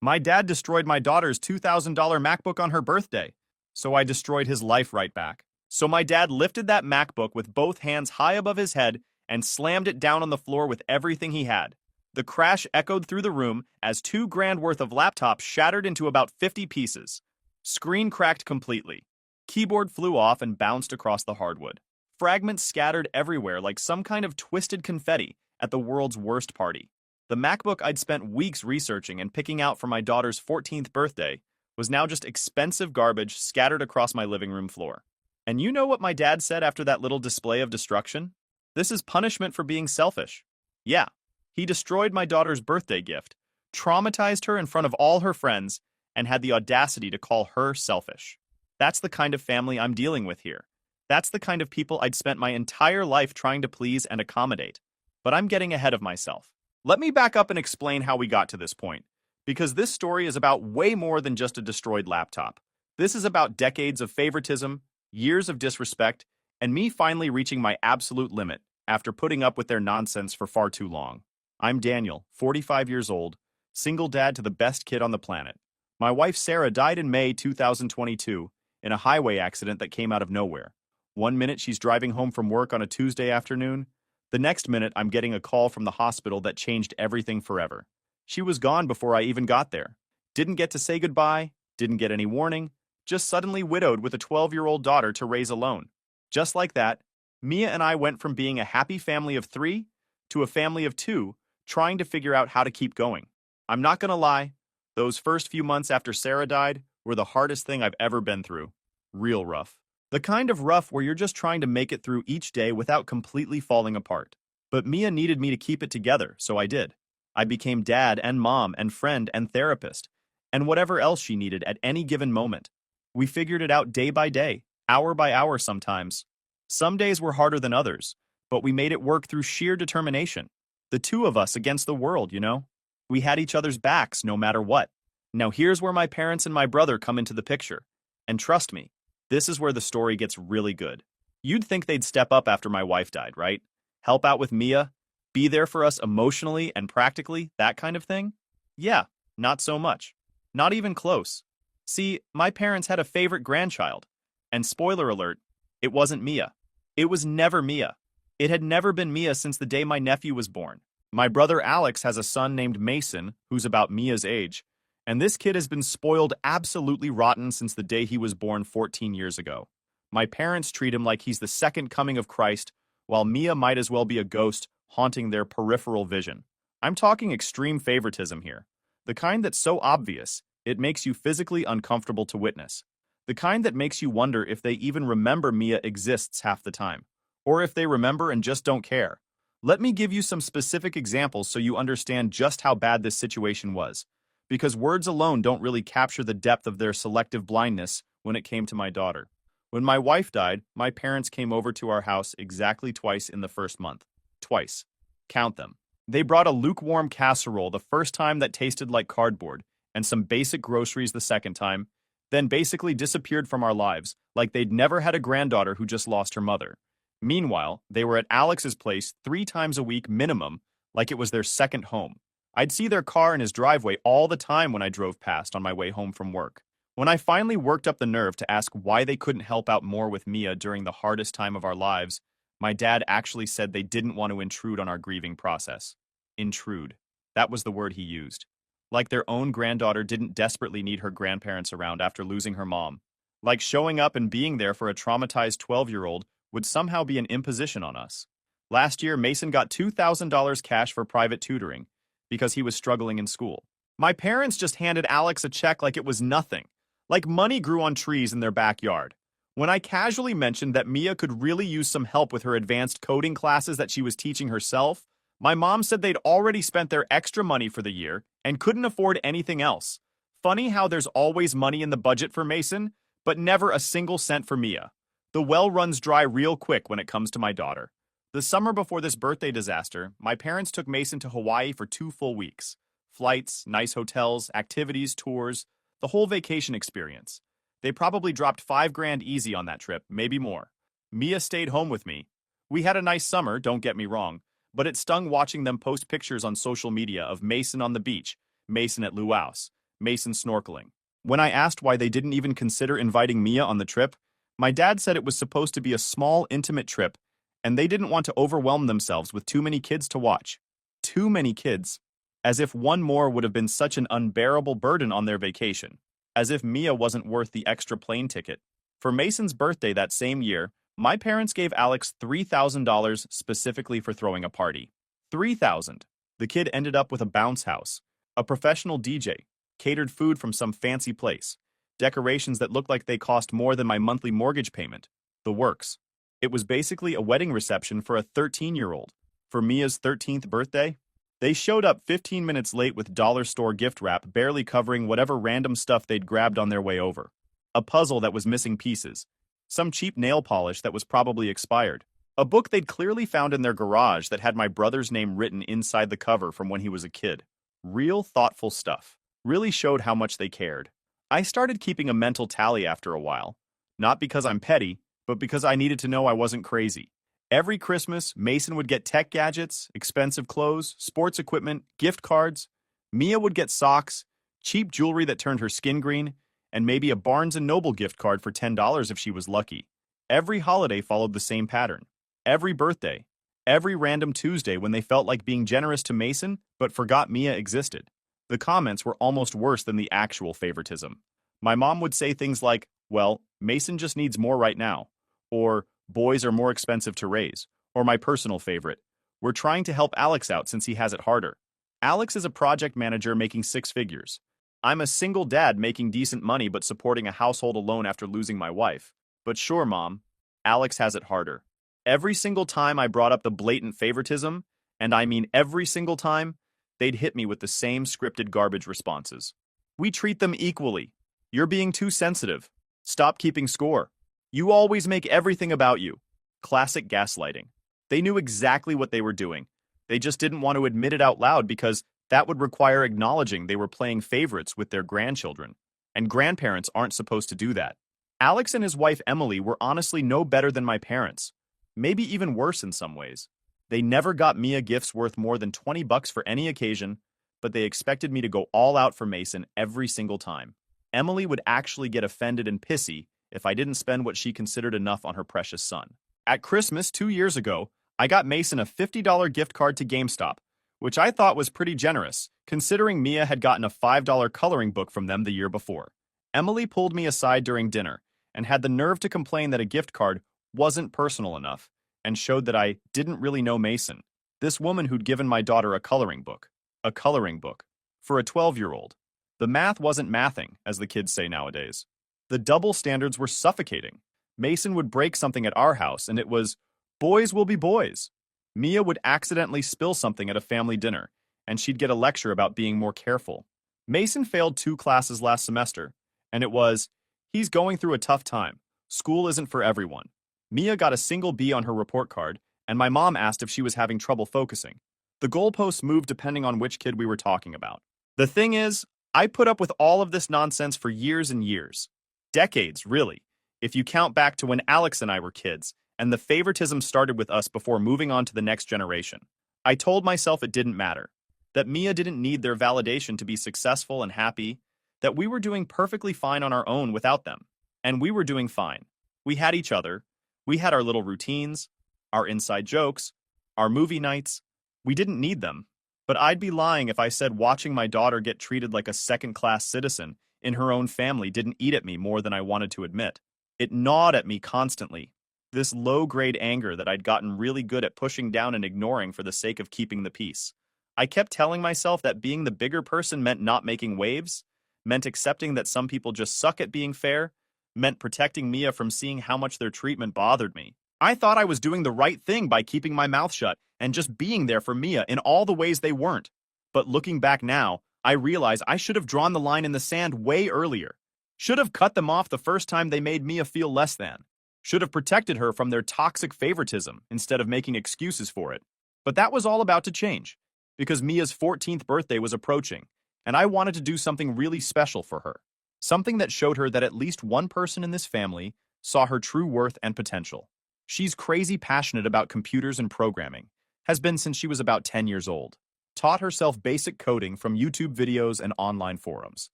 My dad destroyed my daughter's $2,000 MacBook on her birthday, so I destroyed his life right back. So my dad lifted that MacBook with both hands high above his head and slammed it down on the floor with everything he had. The crash echoed through the room as $2,000 worth of laptops shattered into about 50 pieces. Screen cracked completely. Keyboard flew off and bounced across the hardwood. Fragments scattered everywhere like some kind of twisted confetti at the world's worst party. The MacBook I'd spent weeks researching and picking out for my daughter's 14th birthday was now just expensive garbage scattered across my living room floor. And you know what my dad said after that little display of destruction? This is punishment for being selfish. Yeah, he destroyed my daughter's birthday gift, traumatized her in front of all her friends, and had the audacity to call her selfish. That's the kind of family I'm dealing with here. That's the kind of people I'd spent my entire life trying to please and accommodate. But I'm getting ahead of myself. Let me back up and explain how we got to this point, because this story is about way more than just a destroyed laptop. This is about decades of favoritism, years of disrespect, and me finally reaching my absolute limit after putting up with their nonsense for far too long. I'm Daniel, 45 years old, single dad to the best kid on the planet. My wife Sarah died in May 2022 in a highway accident that came out of nowhere. One minute she's driving home from work on a Tuesday afternoon. The next minute I'm getting a call from the hospital that changed everything forever. She was gone before I even got there. Didn't get to say goodbye, didn't get any warning, just suddenly widowed with a 12-year-old daughter to raise alone. Just like that, Mia and I went from being a happy family of 3 to a family of 2, trying to figure out how to keep going. I'm not gonna lie, those first few months after Sarah died were the hardest thing I've ever been through. Real rough. The kind of rough where you're just trying to make it through each day without completely falling apart. But Mia needed me to keep it together, so I did. I became dad and mom and friend and therapist, and whatever else she needed at any given moment. We figured it out day by day, hour by hour sometimes. Some days were harder than others, but we made it work through sheer determination. The two of us against the world, you know? We had each other's backs no matter what. Now here's where my parents and my brother come into the picture. And trust me, this is where the story gets really good. You'd think they'd step up after my wife died, right? Help out with Mia? Be there for us emotionally and practically, that kind of thing? Yeah, not so much. Not even close. See, my parents had a favorite grandchild. And spoiler alert, it wasn't Mia. It was never Mia. It had never been Mia since the day my nephew was born. My brother Alex has a son named Mason, who's about Mia's age, and this kid has been spoiled absolutely rotten since the day he was born 14 years ago. My parents treat him like he's the second coming of Christ, while Mia might as well be a ghost haunting their peripheral vision. I'm talking extreme favoritism here. The kind that's so obvious, it makes you physically uncomfortable to witness. The kind that makes you wonder if they even remember Mia exists half the time. Or if they remember and just don't care. Let me give you some specific examples so you understand just how bad this situation was. Because words alone don't really capture the depth of their selective blindness when it came to my daughter. When my wife died, my parents came over to our house exactly twice in the first month. Twice. Count them. They brought a lukewarm casserole the first time that tasted like cardboard, and some basic groceries the second time, then basically disappeared from our lives, like they'd never had a granddaughter who just lost her mother. Meanwhile, they were at Alex's place 3 times a week minimum, like it was their second home. I'd see their car in his driveway all the time when I drove past on my way home from work. When I finally worked up the nerve to ask why they couldn't help out more with Mia during the hardest time of our lives, my dad actually said they didn't want to intrude on our grieving process. Intrude. That was the word he used. Like their own granddaughter didn't desperately need her grandparents around after losing her mom. Like showing up and being there for a traumatized 12-year-old would somehow be an imposition on us. Last year, Mason got $2,000 cash for private tutoring because he was struggling in school. My parents just handed Alex a check like it was nothing, like money grew on trees in their backyard. When I casually mentioned that Mia could really use some help with her advanced coding classes that she was teaching herself, my mom said they'd already spent their extra money for the year and couldn't afford anything else. Funny how there's always money in the budget for Mason, but never a single cent for Mia. The well runs dry real quick when it comes to my daughter. The summer before this birthday disaster, my parents took Mason to Hawaii for 2 full weeks. Flights, nice hotels, activities, tours, the whole vacation experience. They probably dropped $5,000 easy on that trip, maybe more. Mia stayed home with me. We had a nice summer, don't get me wrong, but it stung watching them post pictures on social media of Mason on the beach, Mason at Luau's, Mason snorkeling. When I asked why they didn't even consider inviting Mia on the trip, my dad said it was supposed to be a small, intimate trip, and they didn't want to overwhelm themselves with too many kids to watch. Too many kids. As if one more would have been such an unbearable burden on their vacation. As if Mia wasn't worth the extra plane ticket. For Mason's birthday that same year, my parents gave Alex $3,000 specifically for throwing a party. $3,000. The kid ended up with a bounce house, a professional DJ, catered food from some fancy place, decorations that looked like they cost more than my monthly mortgage payment. The works. It was basically a wedding reception for a 13-year-old. For Mia's 13th birthday, they showed up 15 minutes late with dollar store gift wrap barely covering whatever random stuff they'd grabbed on their way over. A puzzle that was missing pieces. Some cheap nail polish that was probably expired. A book they'd clearly found in their garage that had my brother's name written inside the cover from when he was a kid. Real thoughtful stuff. Really showed how much they cared. I started keeping a mental tally after a while. Not because I'm petty, but because I needed to know I wasn't crazy. Every Christmas, Mason would get tech gadgets, expensive clothes, sports equipment, gift cards. Mia would get socks, cheap jewelry that turned her skin green, and maybe a Barnes & Noble gift card for $10 if she was lucky. Every holiday followed the same pattern. Every birthday. Every random Tuesday when they felt like being generous to Mason, but forgot Mia existed. The comments were almost worse than the actual favoritism. My mom would say things like, well, Mason just needs more right now. Or, boys are more expensive to raise. Or my personal favorite, we're trying to help Alex out since he has it harder. Alex is a project manager making 6 figures. I'm a single dad making decent money but supporting a household alone after losing my wife. But sure, Mom, Alex has it harder. Every single time I brought up the blatant favoritism, and I mean every single time, they'd hit me with the same scripted garbage responses. We treat them equally. You're being too sensitive. Stop keeping score. You always make everything about you. Classic gaslighting. They knew exactly what they were doing. They just didn't want to admit it out loud because that would require acknowledging they were playing favorites with their grandchildren. And grandparents aren't supposed to do that. Alex and his wife Emily were honestly no better than my parents. Maybe even worse in some ways. They never got Mia gifts worth more than $20 for any occasion, but they expected me to go all out for Mason every single time. Emily would actually get offended and pissy if I didn't spend what she considered enough on her precious son. At Christmas 2 years ago, I got Mason a $50 gift card to GameStop, which I thought was pretty generous, considering Mia had gotten a $5 coloring book from them the year before. Emily pulled me aside during dinner and had the nerve to complain that a gift card wasn't personal enough and showed that I didn't really know Mason, this woman who'd given my daughter a coloring book. A coloring book. For a 12-year-old. The math wasn't mathing, as the kids say nowadays. The double standards were suffocating. Mason would break something at our house, and it was, boys will be boys. Mia would accidentally spill something at a family dinner, and she'd get a lecture about being more careful. Mason failed 2 classes last semester, and it was, he's going through a tough time. School isn't for everyone. Mia got a single B on her report card, and my mom asked if she was having trouble focusing. The goalposts moved depending on which kid we were talking about. The thing is, I put up with all of this nonsense for years and years. Decades, really, if you count back to when Alex and I were kids, and the favoritism started with us before moving on to the next generation. I told myself it didn't matter, that Mia didn't need their validation to be successful and happy, that we were doing perfectly fine on our own without them. And we were doing fine. We had each other. We had our little routines, our inside jokes, our movie nights. We didn't need them. But I'd be lying if I said watching my daughter get treated like a second-class citizen in her own family didn't eat at me more than I wanted to admit. It gnawed at me constantly. This low-grade anger that I'd gotten really good at pushing down and ignoring for the sake of keeping the peace. I kept telling myself that being the bigger person meant not making waves, meant accepting that some people just suck at being fair, meant protecting Mia from seeing how much their treatment bothered me. I thought I was doing the right thing by keeping my mouth shut and just being there for Mia in all the ways they weren't. But looking back now, I realize I should have drawn the line in the sand way earlier. Should have cut them off the first time they made Mia feel less than. Should have protected her from their toxic favoritism instead of making excuses for it. But that was all about to change, because Mia's 14th birthday was approaching, and I wanted to do something really special for her. Something that showed her that at least one person in this family saw her true worth and potential. She's crazy passionate about computers and programming, has been since she was about 10 years old. Taught herself basic coding from YouTube videos and online forums.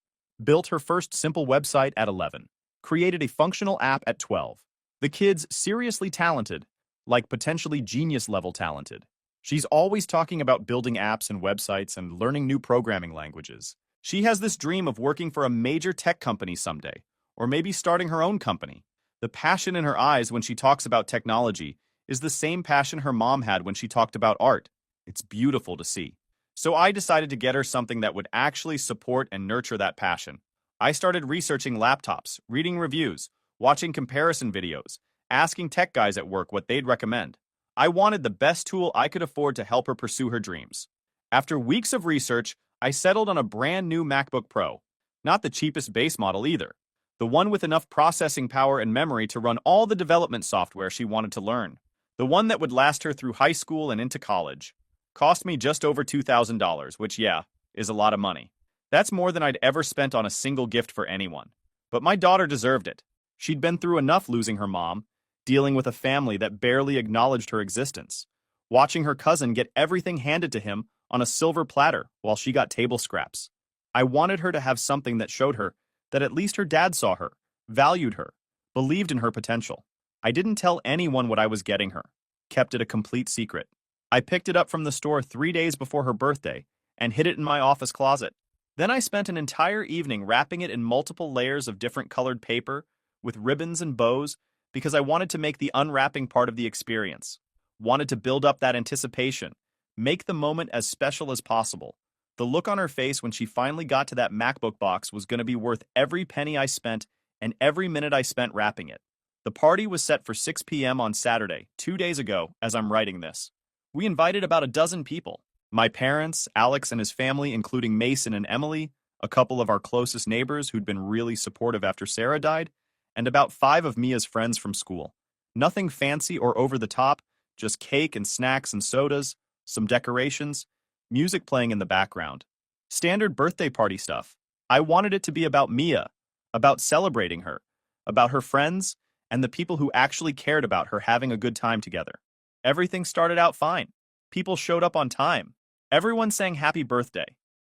Built her first simple website at 11. Created a functional app at 12. The kid's seriously talented, like potentially genius-level talented. She's always talking about building apps and websites and learning new programming languages. She has this dream of working for a major tech company someday, or maybe starting her own company. The passion in her eyes when she talks about technology is the same passion her mom had when she talked about art. It's beautiful to see. So I decided to get her something that would actually support and nurture that passion. I started researching laptops, reading reviews, watching comparison videos, asking tech guys at work what they'd recommend. I wanted the best tool I could afford to help her pursue her dreams. After weeks of research, I settled on a brand new MacBook Pro. Not the cheapest base model either. The one with enough processing power and memory to run all the development software she wanted to learn. The one that would last her through high school and into college. Cost me just over $2,000, which, yeah, is a lot of money. That's more than I'd ever spent on a single gift for anyone. But my daughter deserved it. She'd been through enough losing her mom, dealing with a family that barely acknowledged her existence, watching her cousin get everything handed to him on a silver platter while she got table scraps. I wanted her to have something that showed her that at least her dad saw her, valued her, believed in her potential. I didn't tell anyone what I was getting her, kept it a complete secret. I picked it up from the store 3 days before her birthday and hid it in my office closet. Then I spent an entire evening wrapping it in multiple layers of different colored paper with ribbons and bows because I wanted to make the unwrapping part of the experience. Wanted to build up that anticipation, make the moment as special as possible. The look on her face when she finally got to that MacBook box was going to be worth every penny I spent and every minute I spent wrapping it. The party was set for 6 p.m. on Saturday, 2 days ago, as I'm writing this. We invited about a dozen people. My parents, Alex and his family, including Mason and Emily, a couple of our closest neighbors who'd been really supportive after Sarah died, and about 5 of Mia's friends from school. Nothing fancy or over the top, just cake and snacks and sodas, some decorations, music playing in the background. Standard birthday party stuff. I wanted it to be about Mia, about celebrating her, about her friends, and the people who actually cared about her having a good time together. Everything started out fine. People showed up on time. Everyone sang happy birthday.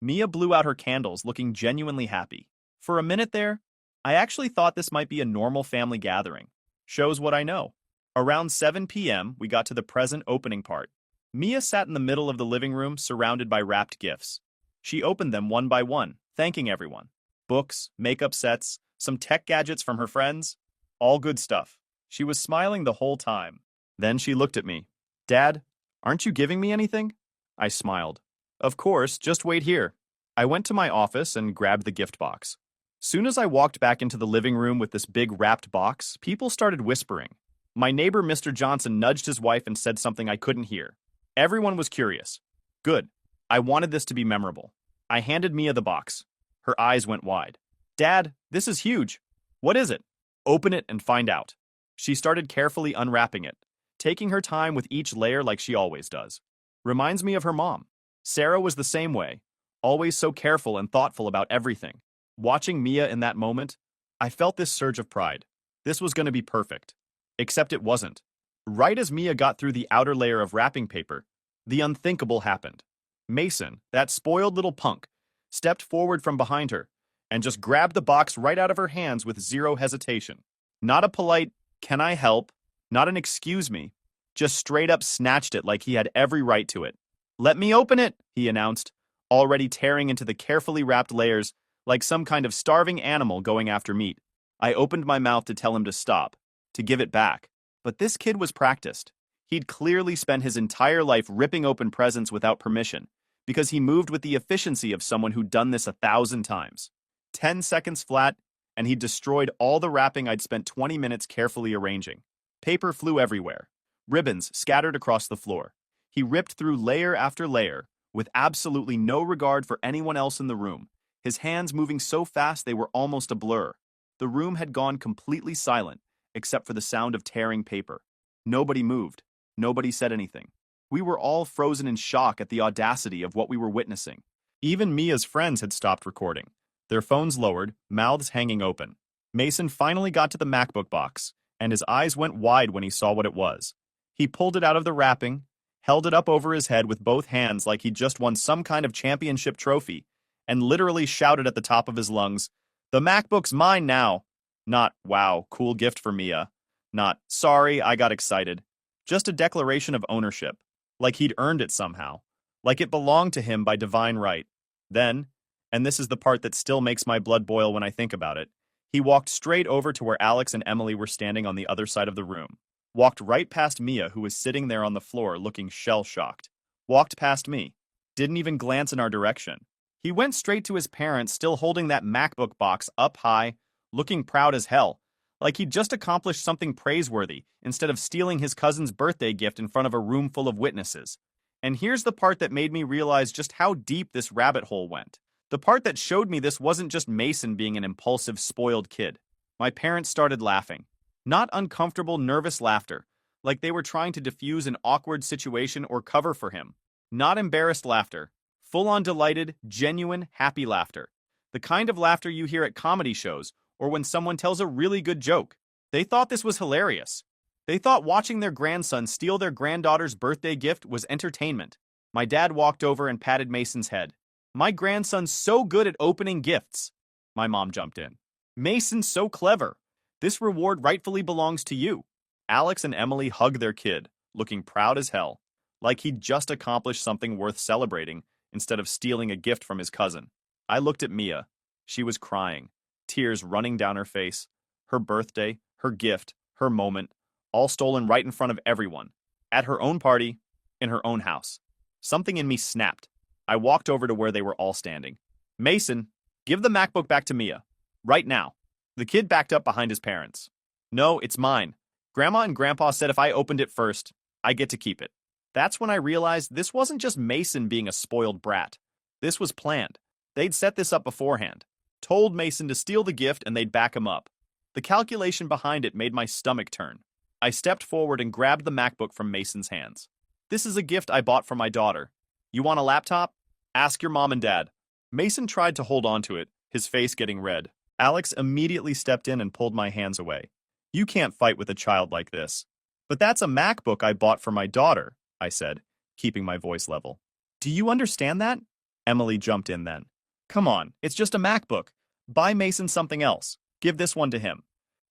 Mia blew out her candles looking genuinely happy. For a minute there, I actually thought this might be a normal family gathering. Shows what I know. Around 7 p.m., we got to the present opening part. Mia sat in the middle of the living room surrounded by wrapped gifts. She opened them one by one, thanking everyone. Books, makeup sets, some tech gadgets from her friends. All good stuff. She was smiling the whole time. Then she looked at me. "Dad, aren't you giving me anything?" I smiled. "Of course, just wait here." I went to my office and grabbed the gift box. Soon as I walked back into the living room with this big wrapped box, people started whispering. My neighbor, Mr. Johnson, nudged his wife and said something I couldn't hear. Everyone was curious. Good. I wanted this to be memorable. I handed Mia the box. Her eyes went wide. "Dad, this is huge. What is it?" "Open it and find out." She started carefully unwrapping it, taking her time with each layer like she always does. Reminds me of her mom. Sarah was the same way, always so careful and thoughtful about everything. Watching Mia in that moment, I felt this surge of pride. This was going to be perfect. Except it wasn't. Right as Mia got through the outer layer of wrapping paper, the unthinkable happened. Mason, that spoiled little punk, stepped forward from behind her and just grabbed the box right out of her hands with zero hesitation. Not a polite, "Can I help?" Not an "excuse me." Just straight up snatched it like he had every right to it. "Let me open it," he announced, already tearing into the carefully wrapped layers like some kind of starving animal going after meat. I opened my mouth to tell him to stop, to give it back. But this kid was practiced. He'd clearly spent his entire life ripping open presents without permission, because he moved with the efficiency of someone who'd done this 1,000 times. 10 seconds flat, and he'd destroyed all the wrapping I'd spent 20 minutes carefully arranging. Paper flew everywhere. Ribbons scattered across the floor. He ripped through layer after layer, with absolutely no regard for anyone else in the room, his hands moving so fast they were almost a blur. The room had gone completely silent, except for the sound of tearing paper. Nobody moved. Nobody said anything. We were all frozen in shock at the audacity of what we were witnessing. Even Mia's friends had stopped recording, their phones lowered, mouths hanging open. Mason finally got to the MacBook box, and his eyes went wide when he saw what it was. He pulled it out of the wrapping, held it up over his head with both hands like he'd just won some kind of championship trophy, and literally shouted at the top of his lungs, "The MacBook's mine now!" Not, "Wow, cool gift for Mia." Not, "Sorry, I got excited." Just a declaration of ownership, like he'd earned it somehow, like it belonged to him by divine right. Then, and this is the part that still makes my blood boil when I think about it, he walked straight over to where Alex and Emily were standing on the other side of the room. Walked right past Mia, who was sitting there on the floor looking shell-shocked. Walked past me. Didn't even glance in our direction. He went straight to his parents, still holding that MacBook box up high, looking proud as hell, like he'd just accomplished something praiseworthy instead of stealing his cousin's birthday gift in front of a room full of witnesses. And here's the part that made me realize just how deep this rabbit hole went. The part that showed me this wasn't just Mason being an impulsive, spoiled kid. My parents started laughing. Not uncomfortable, nervous laughter, like they were trying to diffuse an awkward situation or cover for him. Not embarrassed laughter. Full-on delighted, genuine, happy laughter. The kind of laughter you hear at comedy shows or when someone tells a really good joke. They thought this was hilarious. They thought watching their grandson steal their granddaughter's birthday gift was entertainment. My dad walked over and patted Mason's head. "My grandson's so good at opening gifts." My mom jumped in. "Mason's so clever. This reward rightfully belongs to you." Alex and Emily hugged their kid, looking proud as hell, like he'd just accomplished something worth celebrating instead of stealing a gift from his cousin. I looked at Mia. She was crying, tears running down her face. Her birthday, her gift, her moment, all stolen right in front of everyone. At her own party, in her own house. Something in me snapped. I walked over to where they were all standing. "Mason, give the MacBook back to Mia. Right now." The kid backed up behind his parents. "No, it's mine. Grandma and Grandpa said if I opened it first, I get to keep it." That's when I realized this wasn't just Mason being a spoiled brat. This was planned. They'd set this up beforehand. Told Mason to steal the gift and they'd back him up. The calculation behind it made my stomach turn. I stepped forward and grabbed the MacBook from Mason's hands. "This is a gift I bought for my daughter. You want a laptop? Ask your mom and dad." Mason tried to hold on to it, his face getting red. Alex immediately stepped in and pulled my hands away. "You can't fight with a child like this." "But that's a MacBook I bought for my daughter," I said, keeping my voice level. "Do you understand that?" Emily jumped in then. "Come on, it's just a MacBook. Buy Mason something else. Give this one to him."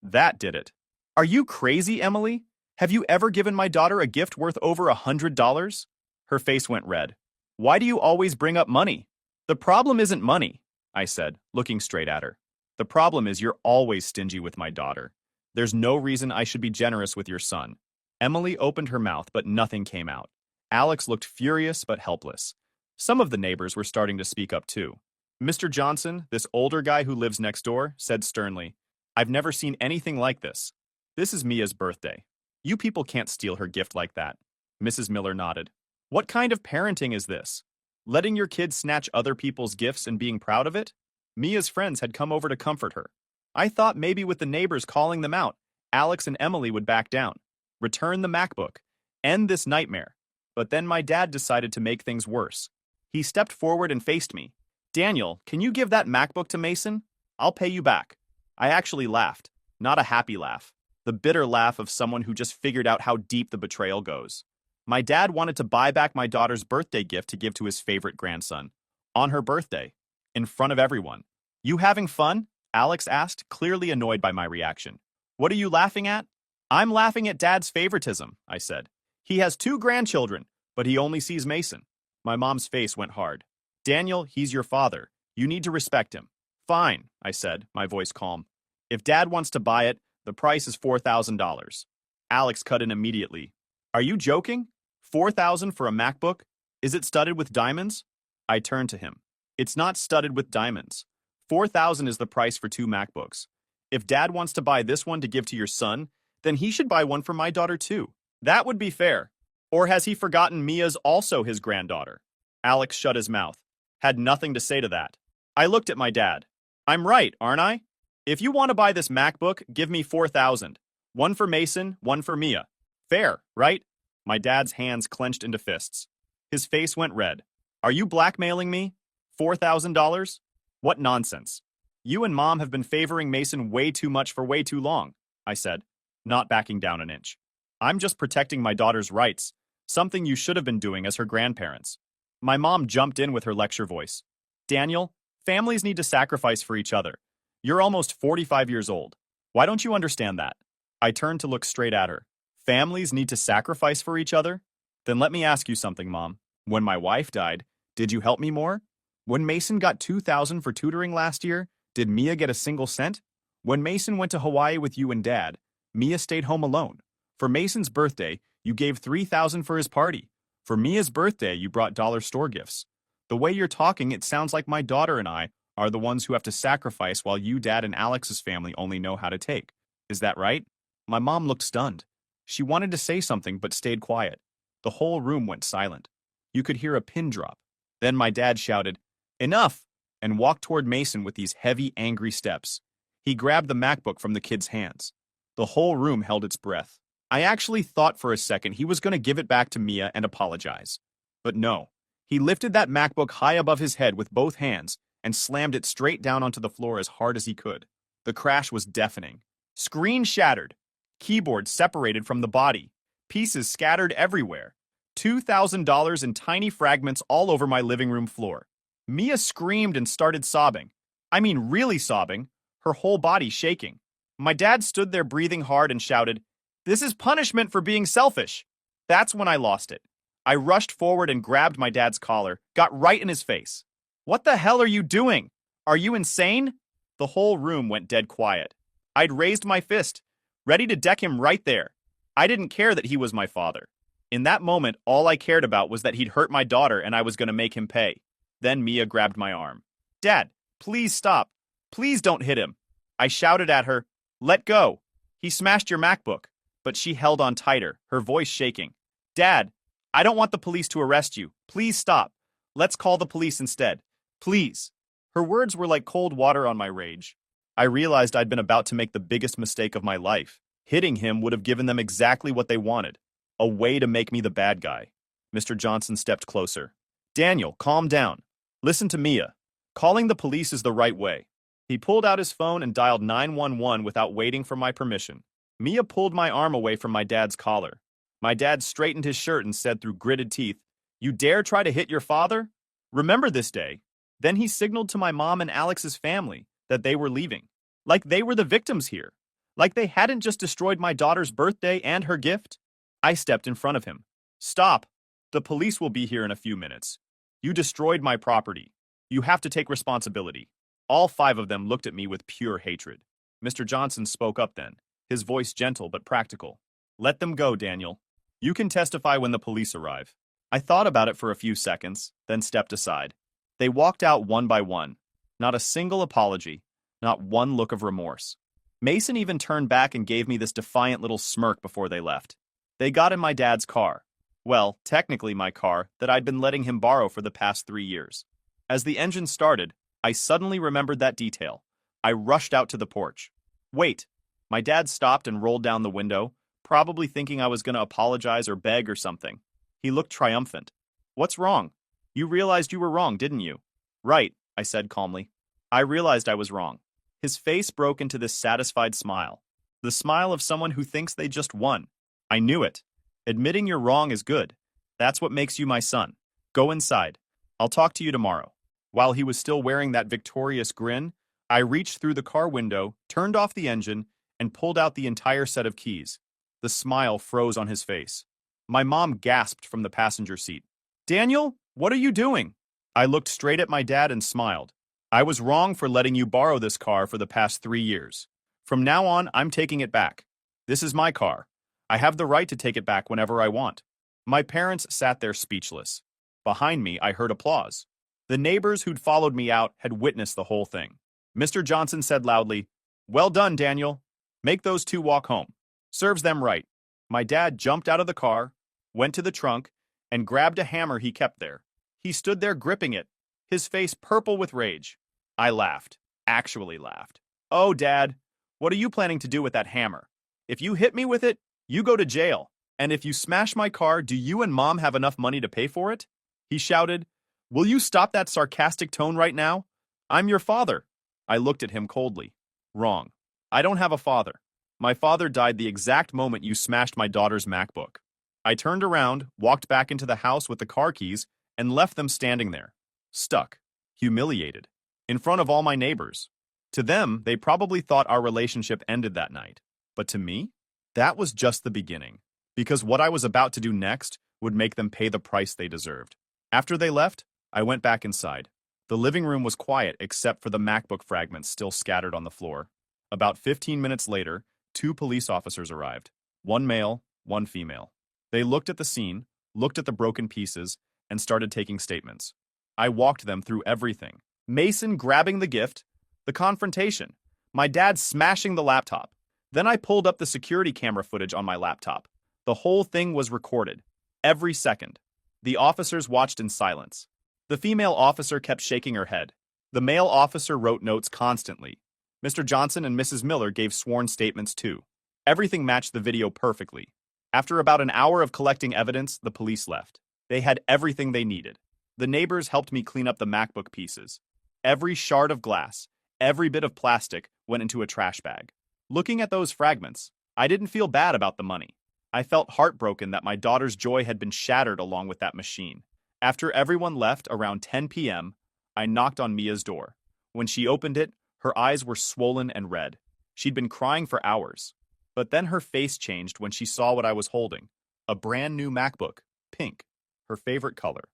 That did it. "Are you crazy, Emily? Have you ever given my daughter a gift worth over $100? Her face went red. "Why do you always bring up money?" "The problem isn't money," I said, looking straight at her. "The problem is you're always stingy with my daughter. There's no reason I should be generous with your son." Emily opened her mouth, but nothing came out. Alex looked furious but helpless. Some of the neighbors were starting to speak up too. Mr. Johnson, this older guy who lives next door, said sternly, "I've never seen anything like this. This is Mia's birthday. You people can't steal her gift like that." Mrs. Miller nodded. "What kind of parenting is this? Letting your kids snatch other people's gifts and being proud of it?" Mia's friends had come over to comfort her. I thought maybe with the neighbors calling them out, Alex and Emily would back down, return the MacBook, end this nightmare. But then my dad decided to make things worse. He stepped forward and faced me. "Daniel, can you give that MacBook to Mason? I'll pay you back." I actually laughed, not a happy laugh, the bitter laugh of someone who just figured out how deep the betrayal goes. My dad wanted to buy back my daughter's birthday gift to give to his favorite grandson. On her birthday. In front of everyone. "You having fun?" Alex asked, clearly annoyed by my reaction. "What are you laughing at?" "I'm laughing at Dad's favoritism," I said. "He has 2 grandchildren, but he only sees Mason." My mom's face went hard. "Daniel, he's your father. You need to respect him." "Fine," I said, my voice calm. "If Dad wants to buy it, the price is $4,000. Alex cut in immediately. "Are you joking? $4,000 for a MacBook? Is it studded with diamonds?" I turned to him. "It's not studded with diamonds. $4,000 is the price for 2 MacBooks. If Dad wants to buy this one to give to your son, then he should buy one for my daughter too. That would be fair. Or has he forgotten Mia's also his granddaughter?" Alex shut his mouth. Had nothing to say to that. I looked at my dad. "I'm right, aren't I? If you want to buy this MacBook, give me $4,000. One for Mason, one for Mia. Fair, right?" My dad's hands clenched into fists. His face went red. "Are you blackmailing me? $4,000? What nonsense. You and Mom have been favoring Mason way too much for way too long," I said, not backing down an inch. "I'm just protecting my daughter's rights, something you should have been doing as her grandparents." My mom jumped in with her lecture voice. "Daniel, Families need to sacrifice for each other. You're almost 45 years old. Why don't you understand that? I turned to look straight at her. Families need to sacrifice for each other? Then let me ask you something, Mom. When my wife died, did you help me more? When Mason got $2,000 for tutoring last year, did Mia get a single cent? When Mason went to Hawaii with you and Dad, Mia stayed home alone. For Mason's birthday, you gave $3,000 for his party. For Mia's birthday, you brought dollar store gifts. The way you're talking, it sounds like my daughter and I are the ones who have to sacrifice while you, Dad, and Alex's family only know how to take. Is that right? My mom looked stunned. She wanted to say something but stayed quiet. The whole room went silent. You could hear a pin drop. Then my dad shouted, "Enough!" and walked toward Mason with these heavy, angry steps. He grabbed the MacBook from the kid's hands. The whole room held its breath. I actually thought for a second he was going to give it back to Mia and apologize. But no. He lifted that MacBook high above his head with both hands and slammed it straight down onto the floor as hard as he could. The crash was deafening. Screen shattered. Keyboard separated from the body. Pieces scattered everywhere. $2,000 in tiny fragments all over my living room floor. Mia screamed and started sobbing. I mean, really sobbing, her whole body shaking. My dad stood there breathing hard and shouted, "This is punishment for being selfish." That's when I lost it. I rushed forward and grabbed my dad's collar, got right in his face. "What the hell are you doing? Are you insane?" The whole room went dead quiet. I'd raised my fist, ready to deck him right there. I didn't care that he was my father. In that moment, all I cared about was that he'd hurt my daughter and I was going to make him pay. Then Mia grabbed my arm. "Dad, please stop. Please don't hit him." I shouted at her, "Let go. He smashed your MacBook." But she held on tighter, her voice shaking. "Dad, I don't want the police to arrest you. Please stop. Let's call the police instead. Please." Her words were like cold water on my rage. I realized I'd been about to make the biggest mistake of my life. Hitting him would have given them exactly what they wanted. A way to make me the bad guy. Mr. Johnson stepped closer. "Daniel, calm down. Listen to Mia. Calling the police is the right way." He pulled out his phone and dialed 911 without waiting for my permission. Mia pulled my arm away from my dad's collar. My dad straightened his shirt and said through gritted teeth, "You dare try to hit your father? Remember this day." Then he signaled to my mom and Alex's family that they were leaving. Like they were the victims here. Like they hadn't just destroyed my daughter's birthday and her gift. I stepped in front of him. "Stop. The police will be here in a few minutes. You destroyed my property. You have to take responsibility." All 5 of them looked at me with pure hatred. Mr. Johnson spoke up then, his voice gentle but practical. "Let them go, Daniel. You can testify when the police arrive." I thought about it for a few seconds, then stepped aside. They walked out one by one. Not a single apology, not one look of remorse. Mason even turned back and gave me this defiant little smirk before they left. They got in my dad's car. Well, technically my car that I'd been letting him borrow for the past 3 years. As the engine started, I suddenly remembered that detail. I rushed out to the porch. "Wait." My dad stopped and rolled down the window, probably thinking I was going to apologize or beg or something. He looked triumphant. "What's wrong? You realized you were wrong, didn't you?" "Right," I said calmly. I realized I was wrong. His face broke into this satisfied smile. The smile of someone who thinks they just won. I knew it. Admitting you're wrong is good. That's what makes you my son. Go inside. I'll talk to you tomorrow. While he was still wearing that victorious grin, I reached through the car window, turned off the engine, and pulled out the entire set of keys. The smile froze on his face. My mom gasped from the passenger seat. "Daniel, what are you doing?" I looked straight at my dad and smiled. "I was wrong for letting you borrow this car for the past 3 years. From now on, I'm taking it back. This is my car. I have the right to take it back whenever I want." My parents sat there speechless. Behind me, I heard applause. The neighbors who'd followed me out had witnessed the whole thing. Mr. Johnson said loudly, "Well done, Daniel. Make those 2 walk home. Serves them right." My dad jumped out of the car, went to the trunk, and grabbed a hammer he kept there. He stood there gripping it, his face purple with rage. I laughed, actually laughed. "Oh, Dad, what are you planning to do with that hammer? If you hit me with it, you go to jail. And if you smash my car, do you and Mom have enough money to pay for it?" He shouted. "Will you stop that sarcastic tone right now? I'm your father." I looked at him coldly. "Wrong. I don't have a father. My father died the exact moment you smashed my daughter's MacBook." I turned around, walked back into the house with the car keys, and left them standing there. Stuck. Humiliated. in front of all my neighbors. To them, they probably thought our relationship ended that night. But to me, that was just the beginning, because what I was about to do next would make them pay the price they deserved. After they left, I went back inside. The living room was quiet except for the MacBook fragments still scattered on the floor. About 15 minutes later, 2 police officers arrived. One male, one female. They looked at the scene, looked at the broken pieces, and started taking statements. I walked them through everything. Mason grabbing the gift, the confrontation, my dad smashing the laptop. Then I pulled up the security camera footage on my laptop. The whole thing was recorded. Every second. The officers watched in silence. The female officer kept shaking her head. The male officer wrote notes constantly. Mr. Johnson and Mrs. Miller gave sworn statements too. Everything matched the video perfectly. After about an hour of collecting evidence, the police left. They had everything they needed. The neighbors helped me clean up the MacBook pieces. Every shard of glass, every bit of plastic went into a trash bag. Looking at those fragments, I didn't feel bad about the money. I felt heartbroken that my daughter's joy had been shattered along with that machine. After everyone left around 10 p.m., I knocked on Mia's door. When she opened it, her eyes were swollen and red. She'd been crying for hours. But then her face changed when she saw what I was holding. A brand new MacBook, pink, her favorite color.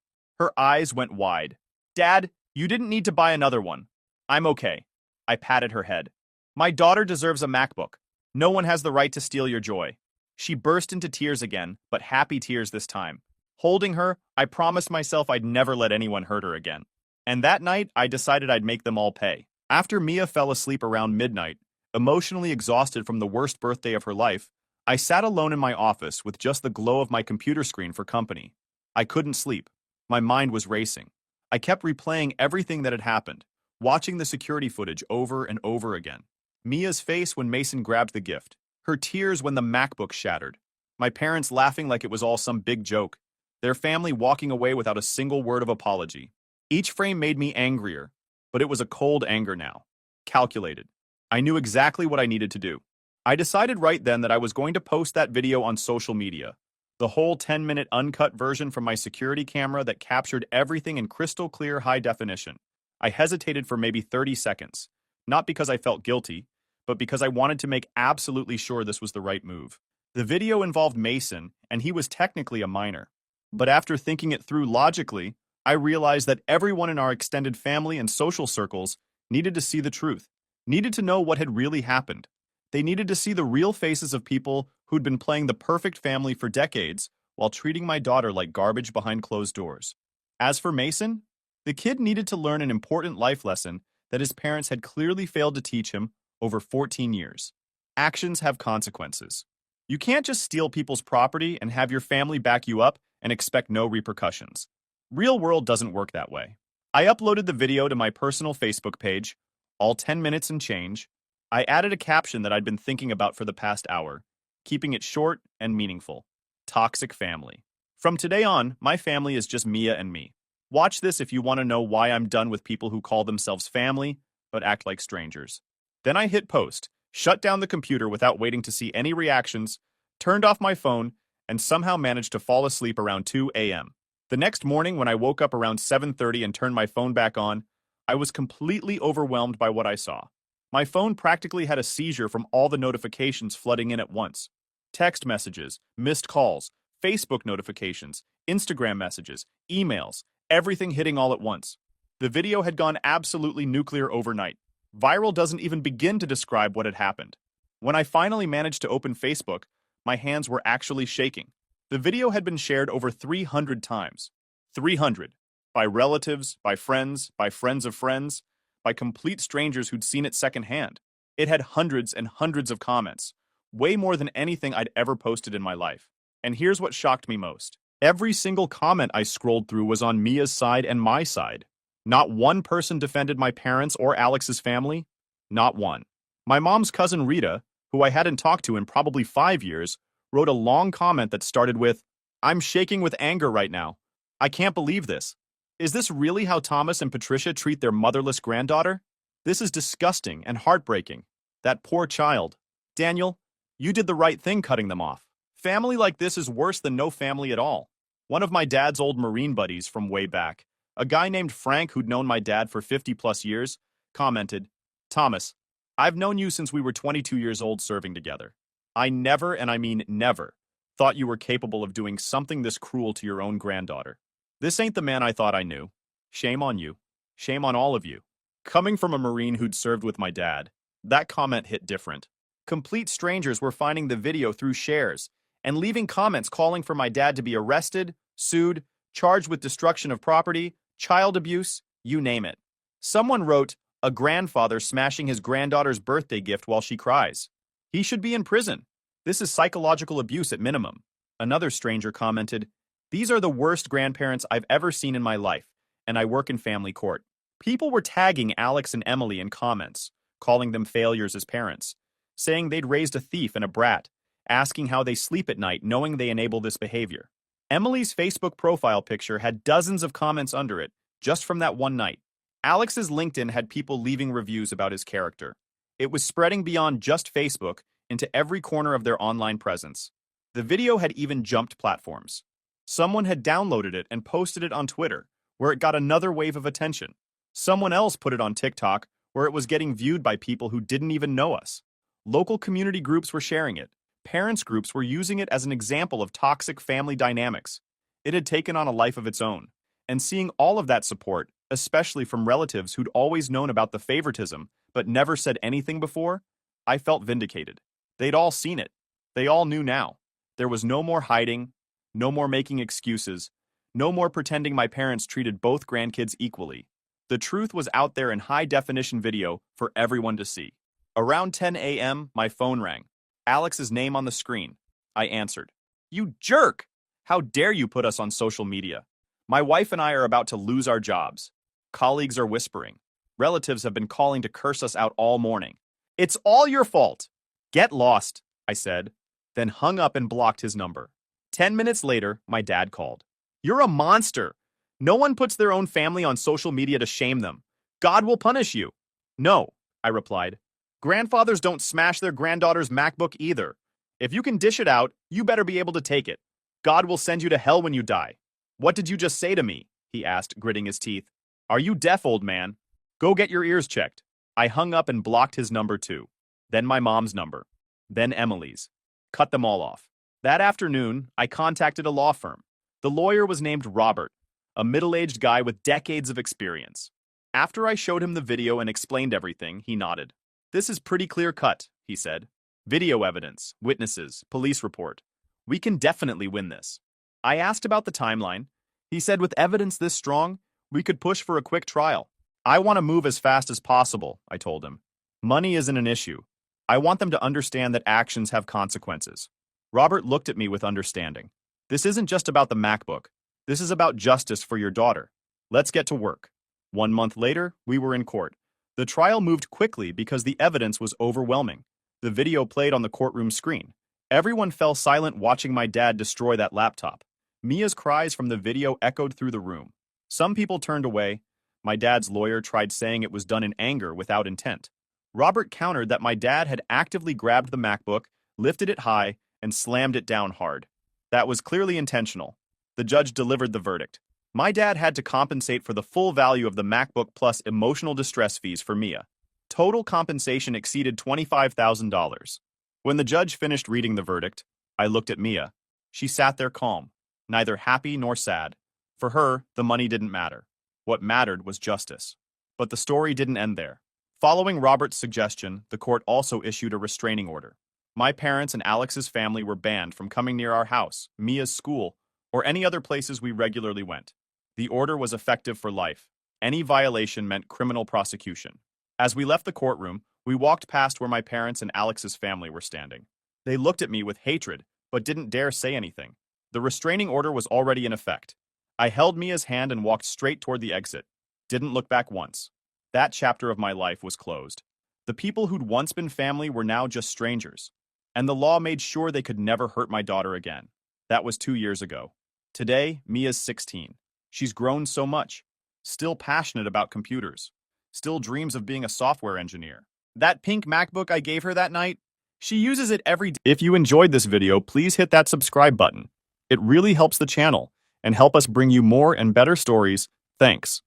Her eyes went wide. "Dad, you didn't need to buy another one. I'm okay." I patted her head. "My daughter deserves a MacBook. No one has the right to steal your joy." She burst into tears again, but happy tears this time. Holding her, I promised myself I'd never let anyone hurt her again. And that night, I decided I'd make them all pay. After Mia fell asleep around midnight, emotionally exhausted from the worst birthday of her life, I sat alone in my office with just the glow of my computer screen for company. I couldn't sleep. My mind was racing. I kept replaying everything that had happened, watching the security footage over and over again. Mia's face when Mason grabbed the gift. Her tears when the MacBook shattered. My parents laughing like it was all some big joke. Their family walking away without a single word of apology. Each frame made me angrier, but it was a cold anger now. Calculated. I knew exactly what I needed to do. I decided right then that I was going to post that video on social media. The whole 10-minute uncut version from my security camera that captured everything in crystal clear high definition. I hesitated for maybe 30 seconds. Not because I felt guilty, but because I wanted to make absolutely sure this was the right move. The video involved Mason, and he was technically a minor. But after thinking it through logically, I realized that everyone in our extended family and social circles needed to see the truth, needed to know what had really happened. They needed to see the real faces of people who'd been playing the perfect family for decades while treating my daughter like garbage behind closed doors. As for Mason, the kid needed to learn an important life lesson that his parents had clearly failed to teach him over 14 years. Actions have consequences. You can't just steal people's property and have your family back you up and expect no repercussions. Real world doesn't work that way. I uploaded the video to my personal Facebook page, all 10 minutes and change. I added a caption that I'd been thinking about for the past hour, keeping it short and meaningful. Toxic family. From today on, my family is just Mia and me. Watch this if you want to know why I'm done with people who call themselves family, but act like strangers. Then I hit post, shut down the computer without waiting to see any reactions, turned off my phone, and somehow managed to fall asleep around 2 a.m. The next morning, when I woke up around 7:30 and turned my phone back on, I was completely overwhelmed by what I saw. My phone practically had a seizure from all the notifications flooding in at once. Text messages, missed calls, Facebook notifications, Instagram messages, emails, everything hitting all at once. The video had gone absolutely nuclear overnight. Viral doesn't even begin to describe what had happened. When I finally managed to open Facebook, my hands were actually shaking. The video had been shared over 300 times. 300. By relatives, by friends of friends, by complete strangers who'd seen it secondhand. It had hundreds and hundreds of comments, way more than anything I'd ever posted in my life. And here's what shocked me most. Every single comment I scrolled through was on Mia's side and my side. Not one person defended my parents or Alex's family. Not one. My mom's cousin Rita, who I hadn't talked to in probably 5 years, wrote a long comment that started with, "I'm shaking with anger right now. I can't believe this. Is this really how Thomas and Patricia treat their motherless granddaughter? This is disgusting and heartbreaking. That poor child. Daniel, you did the right thing cutting them off. Family like this is worse than no family at all." One of my dad's old Marine buddies from way back, A guy named Frank, who'd known my dad for 50 plus years, commented, "Thomas, I've known you since we were 22 years old serving together. I never, and I mean never, thought you were capable of doing something this cruel to your own granddaughter. This ain't the man I thought I knew. Shame on you. Shame on all of you." Coming from a Marine who'd served with my dad, that comment hit different. Complete strangers were finding the video through shares and leaving comments calling for my dad to be arrested, sued, charged with destruction of property, child abuse, you name it. Someone wrote, "A grandfather smashing his granddaughter's birthday gift while she cries. He should be in prison. This is psychological abuse at minimum." Another stranger commented, "These are the worst grandparents I've ever seen in my life, and I work in family court." People were tagging Alex and Emily in comments, calling them failures as parents, saying they'd raised a thief and a brat, asking how they sleep at night knowing they enable this behavior. Emily's Facebook profile picture had dozens of comments under it, just from that one night. Alex's LinkedIn had people leaving reviews about his character. It was spreading beyond just Facebook into every corner of their online presence. The video had even jumped platforms. Someone had downloaded it and posted it on Twitter, where it got another wave of attention. Someone else put it on TikTok, where it was getting viewed by people who didn't even know us. Local community groups were sharing it. Parents groups were using it as an example of toxic family dynamics. It had taken on a life of its own. And seeing all of that support, especially from relatives who'd always known about the favoritism, but never said anything before, I felt vindicated. They'd all seen it. They all knew now. There was no more hiding, no more making excuses, no more pretending my parents treated both grandkids equally. The truth was out there in high-definition video for everyone to see. Around 10 a.m., my phone rang. Alex's name on the screen. I answered. "You jerk! How dare you put us on social media? My wife and I are about to lose our jobs. Colleagues are whispering. Relatives have been calling to curse us out all morning. It's all your fault." "Get lost," I said, then hung up and blocked his number. 10 minutes later, my dad called. "You're a monster. No one puts their own family on social media to shame them. God will punish you." "No," I replied. "Grandfathers don't smash their granddaughter's MacBook either. If you can dish it out, you better be able to take it. God will send you to hell when you die." "What did you just say to me?" he asked, gritting his teeth. "Are you deaf, old man? Go get your ears checked." I hung up and blocked his number too. Then my mom's number. Then Emily's. Cut them all off. That afternoon, I contacted a law firm. The lawyer was named Robert, a middle-aged guy with decades of experience. After I showed him the video and explained everything, he nodded. "This is pretty clear-cut," he said. "Video evidence, witnesses, police report. We can definitely win this." I asked about the timeline. He said with evidence this strong, we could push for a quick trial. "I want to move as fast as possible," I told him. "Money isn't an issue. I want them to understand that actions have consequences." Robert looked at me with understanding. "This isn't just about the MacBook. This is about justice for your daughter. Let's get to work." 1 month later, we were in court. The trial moved quickly because the evidence was overwhelming. The video played on the courtroom screen. Everyone fell silent watching my dad destroy that laptop. Mia's cries from the video echoed through the room. Some people turned away. My dad's lawyer tried saying it was done in anger without intent. Robert countered that my dad had actively grabbed the MacBook, lifted it high, and slammed it down hard. That was clearly intentional. The judge delivered the verdict. My dad had to compensate for the full value of the MacBook plus emotional distress fees for Mia. Total compensation exceeded $25,000. When the judge finished reading the verdict, I looked at Mia. She sat there calm, neither happy nor sad. For her, the money didn't matter. What mattered was justice. But the story didn't end there. Following Robert's suggestion, the court also issued a restraining order. My parents and Alex's family were banned from coming near our house, Mia's school, or any other places we regularly went. The order was effective for life. Any violation meant criminal prosecution. As we left the courtroom, we walked past where my parents and Alex's family were standing. They looked at me with hatred, but didn't dare say anything. The restraining order was already in effect. I held Mia's hand and walked straight toward the exit. Didn't look back once. That chapter of my life was closed. The people who'd once been family were now just strangers. And the law made sure they could never hurt my daughter again. That was 2 years ago. Today, Mia's 16. She's grown so much. Still passionate about computers. Still dreams of being a software engineer. That pink MacBook I gave her that night, she uses it every day. If you enjoyed this video, please hit that subscribe button. It really helps the channel and help us bring you more and better stories Thanks.